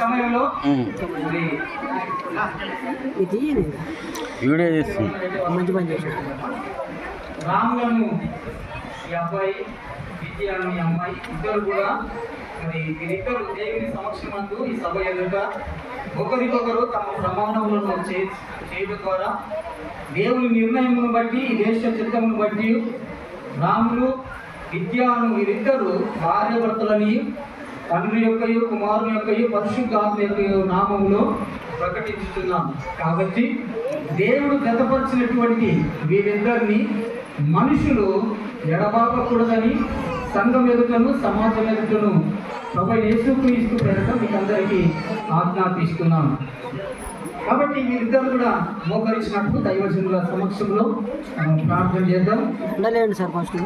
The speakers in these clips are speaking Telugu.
సమయంలో వీడియో చేస్తుంది మంచి పని చేసిన రాములను ఈ అబ్బాయి విజయాను ఈ అమ్మాయి ఇద్దరు కూడా మరి వీరిద్దరు దేవుని సమక్షమందు ఈ సభ ఎదుట ఒకరికొకరు తమ ప్రమాణములను చేయడం ద్వారా దేవుని నిర్ణయమును బట్టి ఈ దేశ చిత్తమును బట్టి రాములు విద్యాను వీరిద్దరు భార్యాభర్తలని తండ్రి యొక్కయు కుమారుని యొక్కయు పరిశుద్ధాత్మ యొక్క నామములో ప్రకటించుతున్నాం. కాబట్టి దేవుడు జతపరిచినటువంటి వీరిద్దరిని మనుషులు ఎడబాపకూడదని సంఘం ఎదుటను సమాజం ఎదుటను ప్రభు యేసుక్రీస్తు పేరిట మీకు అందరికీ ఆజ్ఞాపిస్తున్నాను. కాబట్టి వీరిద్దరు కూడా మోకరించినప్పుడు దైవజనుల సమక్షంలో ప్రార్థన చేద్దాం. దండలేండి సార్ ఫస్ట్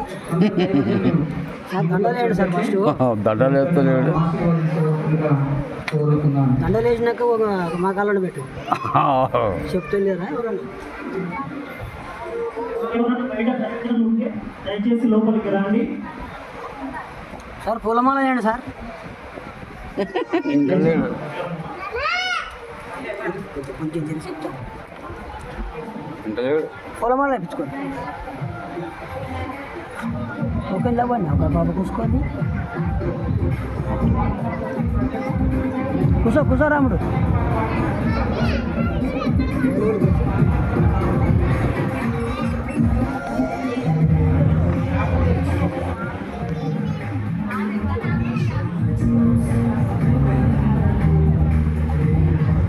దండలేండి సార్ ఫస్ట్ దండలు వేస్తున్నాడు. కోరుతున్నాను. దండలు వేసినాక ఒక మా కాళ్ళలో పెట్టు చెప్తలేరా దయచేసి లోపలికి రండి. సార్ పూలమాల వేయండి సార్. పూలమాల వేయించుకోండి. ఓకే లేవండి ఒక బాబు కూసుకోండి. కూసో రాముడు.